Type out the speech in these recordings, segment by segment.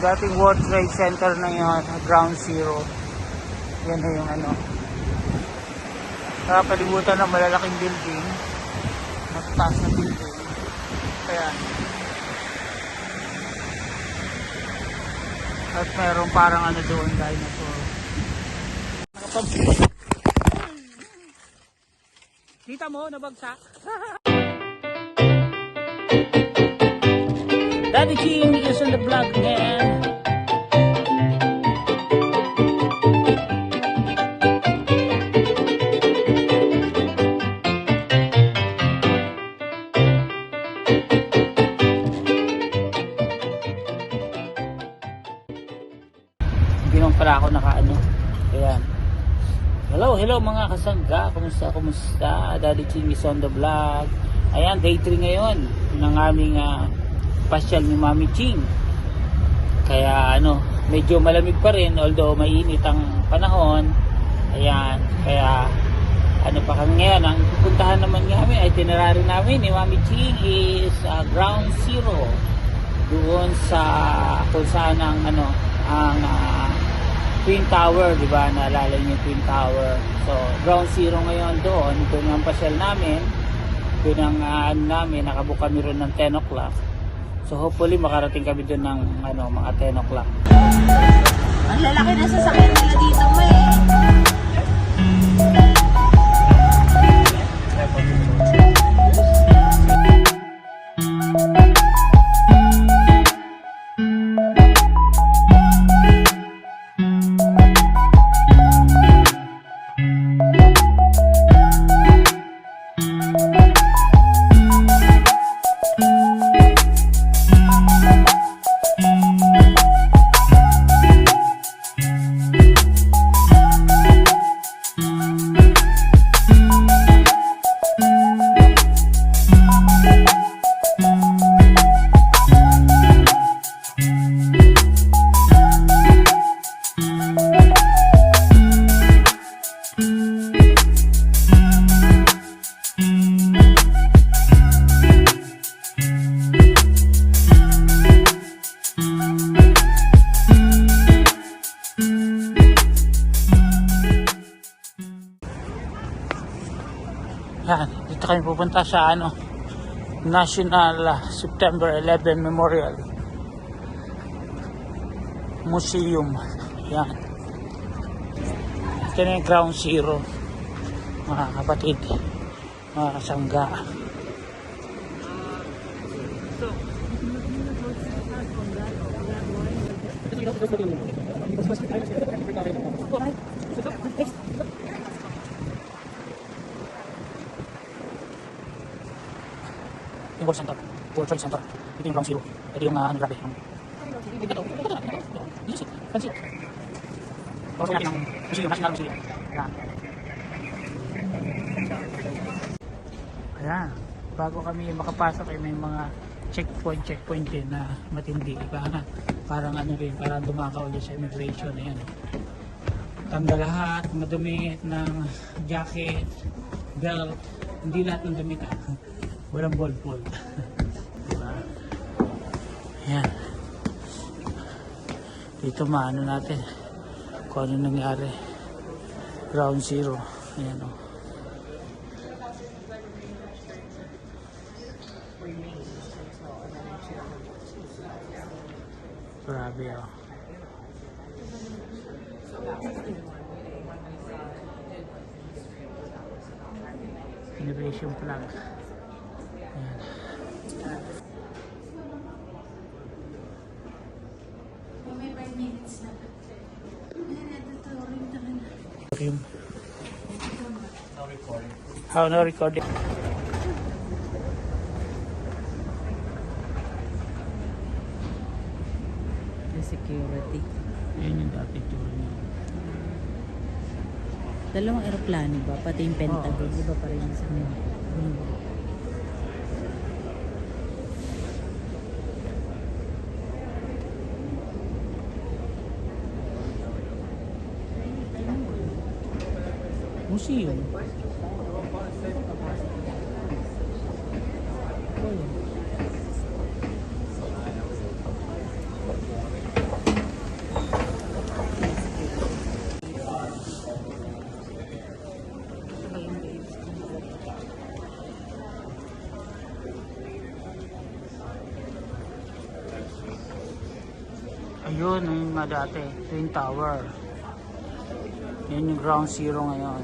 dating World Trade Center na yun, Ground Zero. Yan na yung ano. Nakapalibutan ng malalaking building. Mataas na building. Kaya. At meron parang ano doon, dinosaur. Kita mo, nabagsak. Daddy King is on the vlog again. Hindi naman pala ako nakaano. Ayan. Hello mga kasangga. Kumusta? Daddy King is on the vlog. Ayan, day 3 ngayon ng aming pasyal ni Mami Ching. Kaya ano, medyo malamig pa rin although mainit ang panahon. Ayan, kaya ano pa kami ngayon, ang pupuntahan naman namin ay itinerary namin ni Mami Ching is Ground Zero. Doon sa kung saan ang ano, ang Twin Tower, di ba? Naalala niyo yung Twin Tower. So, Ground Zero ngayon doon ang pasyal namin. Doon ang ano namin, nakabook kami ron ng 10 o'clock. So hopefully makarating kami doon ng ano, mga 10 o'clock. Ang lalaki na sasakyan nila dito mo eh. Yan, dito kami pupunta sa ano, National September 11 Memorial Museum. Yan. Ito na yung Ground Zero, mga kapatid, mga kasangga. Yung World Trade Center. Ito yung Ground Zero. Ito yung ano, grabe. Ito. Pansin. Tapos natin ang museum, National Museum. Ayan. Ayan. Bago kami makapasok ay may mga checkpoint din na matindi. Parang ano rin, parang dumaka ulit sa immigration. Ayan. Tanggal lahat, madumi ng jacket, belt. Hindi lahat ng damit. Walang ball. Diba? Ayan. Dito maano natin kung ano nangyari. Ground Zero. Ayan o. Grabe o. Innovation flag. Ayan. May 5 minutes na. No recording. How no recording? The security. Ayan yung dati tour niya. Dalawang aeroplano ba? Pati yung Pentagon. Iba pa rin sa mga. Museum. Yun yung nga dati, Twin Tower. Yun yung ground zero ngayon.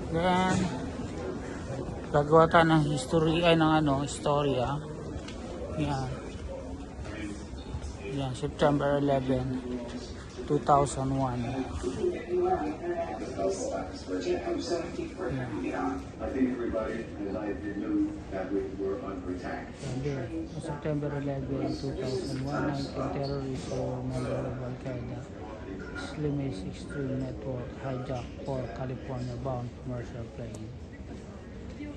Then, gagawa tayo ng history, ay ng ano, istorya. Yan. Yan, September 11, 2001. Yan. I think everybody united knew that we were under attack. Sabi, September 11, 2001, 19 terrorists or member of Al-Qaeda Islamist Extreme Network hijack for California-bound commercial plane.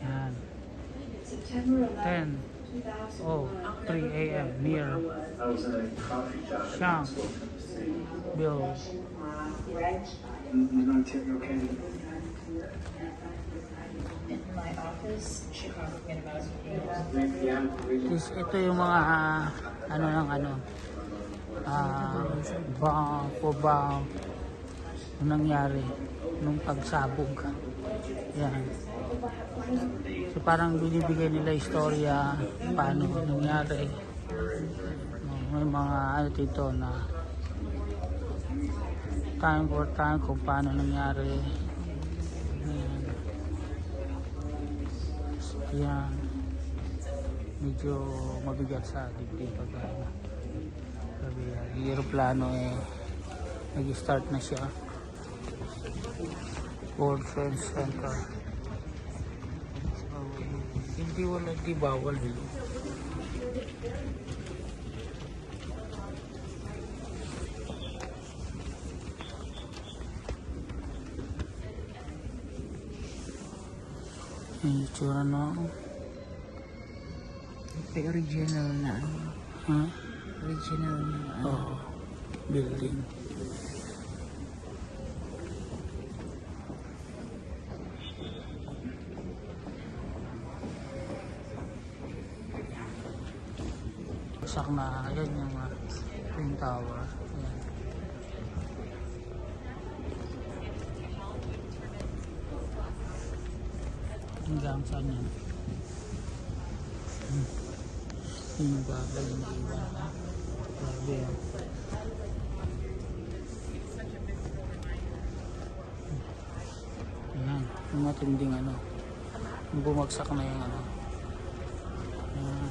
Yan. 10, 3 a.m. near I was in a coffee shop. Shank Bill. You not take okay? In my office, Chicago University. Ito yung mga ano ng ano bomb nangyari nung pagsabog. Yan. So parang binibigay nila istorya paano nangyari. May mga ano dito na time for time kung paano nangyari. Yan. Medyo mabigat sa dibdib pag sabi, yung aeroplano nag-start na siya. World Trade Center. So, hindi bawal dito. Yung itsura na Original na. ha? Original na. Oh, building. Bagsak na, yan yung Twin Tower. Ayan. Hanggang saan yan? Yung bagay yung iwan na. Grabe yan. Ayan, yung matinding ano. Yung bumagsak na yung ano. Ayan.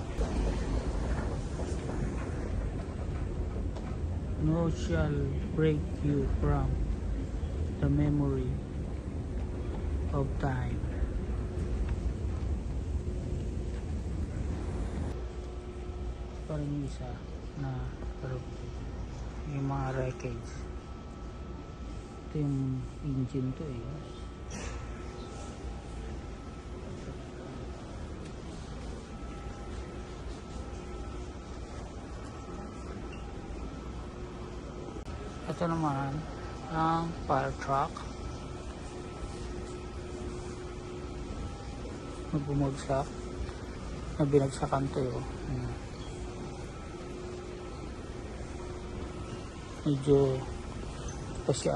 No shall break you from the memory of time. Parang yung isa na pero yung mga wreckage. Ito yung engine to eh. Ito naman ang fire truck na bumagsak na binagsakan to yun. Medyo pa siya.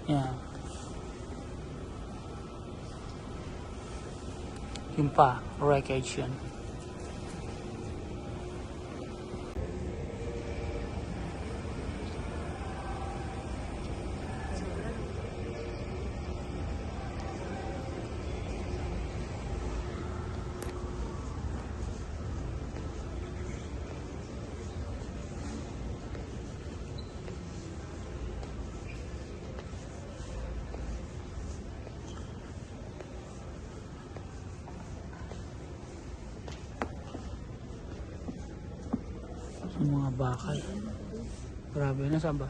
Yan. Yung pa, wreckage yun. Yung mga bakal. Grabe na, saan ba?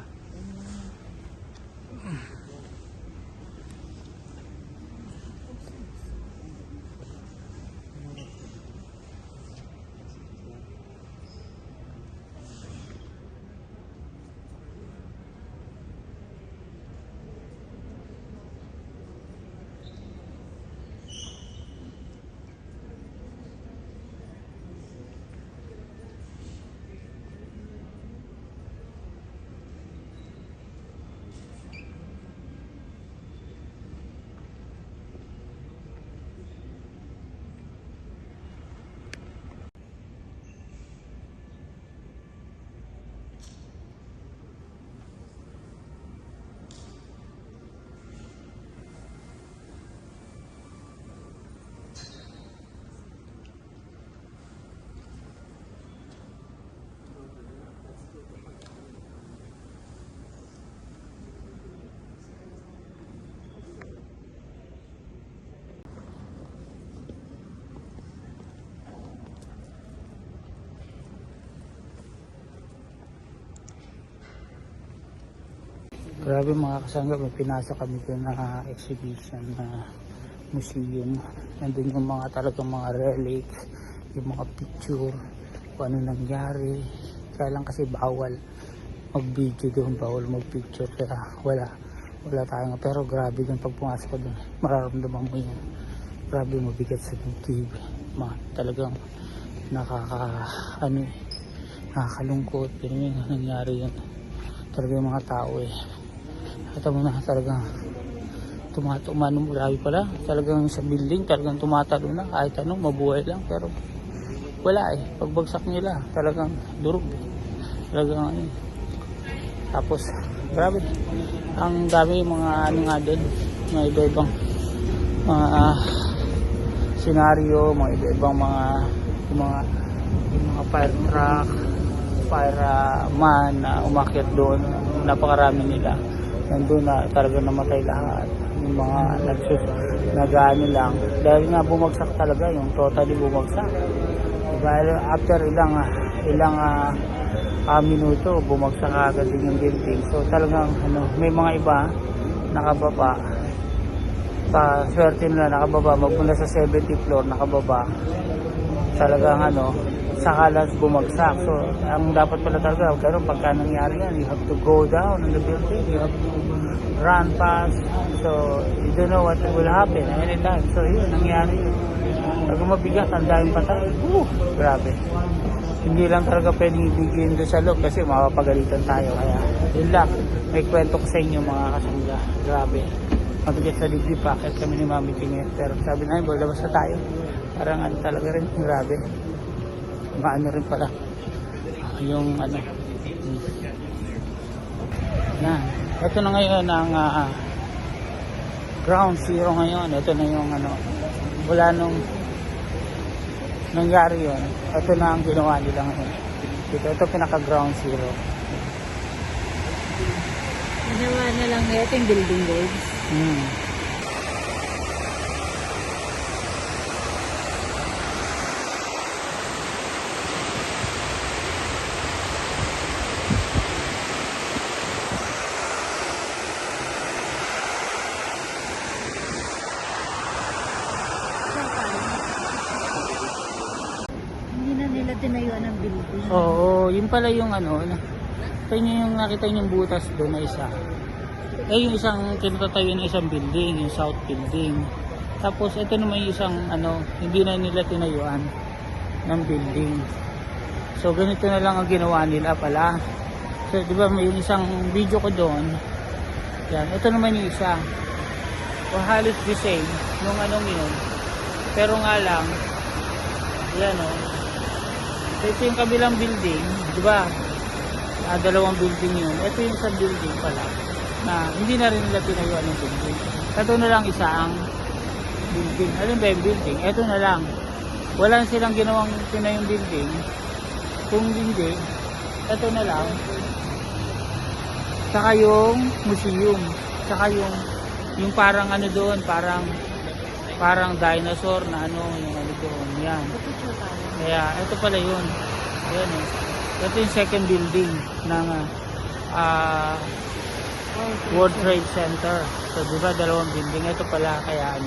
Grabe mga kasangga, may pinasok kami doon na exhibition na museum. Nandun yung mga talagang mga relics, yung mga picture, kung ano nangyari. Kaya lang kasi bawal mag-video doon, bawal mag-picture. Kaya wala tayong. Pero grabe doon pag pumasok ko doon, mararamdaman mo yun. Grabe mabigat sa dibdib. Talagang nakakalungkot. Pero yung nangyari yun. Talaga yung mga tao Ito mo na talagang tumatumano, grabe pala. Talagang sa building, talagang tumatalo na. Kahit mabuhay lang. Pero wala pagbagsak nila, talagang durog. Talagang Tapos, grabe. Ang dami mga nga din. Mga iba-ibang mga senaryo, mga iba-ibang mga fire truck, fireman na umakyat doon. Napakarami nila. Nandun na talaga namatay lahat. Yung mga nag-ano lang. Dahil nga bumagsak talaga, yung totally bumagsak. Dahil after ilang minuto, bumagsak agad din yung building. So talagang may mga iba nakababa. Swerte nila nakababa, magmula sa 70th floor nakababa. Talagang sakalas bumagsak. So ang dapat pala talaga, pero pagka nangyari yan, you have to go down in the building, you have to run past. So you don't know what will happen anytime. So yun, nangyari yun. Talagang mabigat, ang daming patay. Grabe. Hindi lang talaga pwedeng ibigin doon sa loob kasi mapapagalitan tayo. Kaya yun lang, may kwento ko sa inyo mga kasangga. Grabe. Mabigat sa dibdib pa kahit kami ni Mami Tingin. Pero sabi namin, labas na tayo. Parang talaga rin, grabe. Maano rin pala. Yung Yan. Ito na ngayon ang ground zero ngayon. Ito na yung wala nung nangyari yun. Ito na ang ginawa nila ngayon. Ito pinaka ground zero. Ginawa na lang ito yung building guys. Hindi na nila tinayuan ng building. Oo, yun pala yung ito yung nakita yung butas doon na isa. Yung isang tinatayo na isang building, yung south building. Tapos ito naman yung isang hindi na nila tinayuan ng building. So ganito na lang ang ginawa nila pala. So di ba may isang video ko doon. Yan, ito naman yung isa. O halos the same nung yun. Pero nga lang yan ito yung kabilang building, di ba? Dalawang building yun. Ito yung isang building pala na hindi na rin nila tinayuan ng building. Ito na lang isa ang building. Alin ba yung building? Ito na lang. Wala silang ginawang tinayong building. Kung hindi, ito na lang. Saka yung museum. Saka yung parang doon, parang dinosaur na yung doon. Yan. Kaya ito pala yun. Ayan ito yung second building ng World Trade Center. So diba dalawang building. Ito pala kaya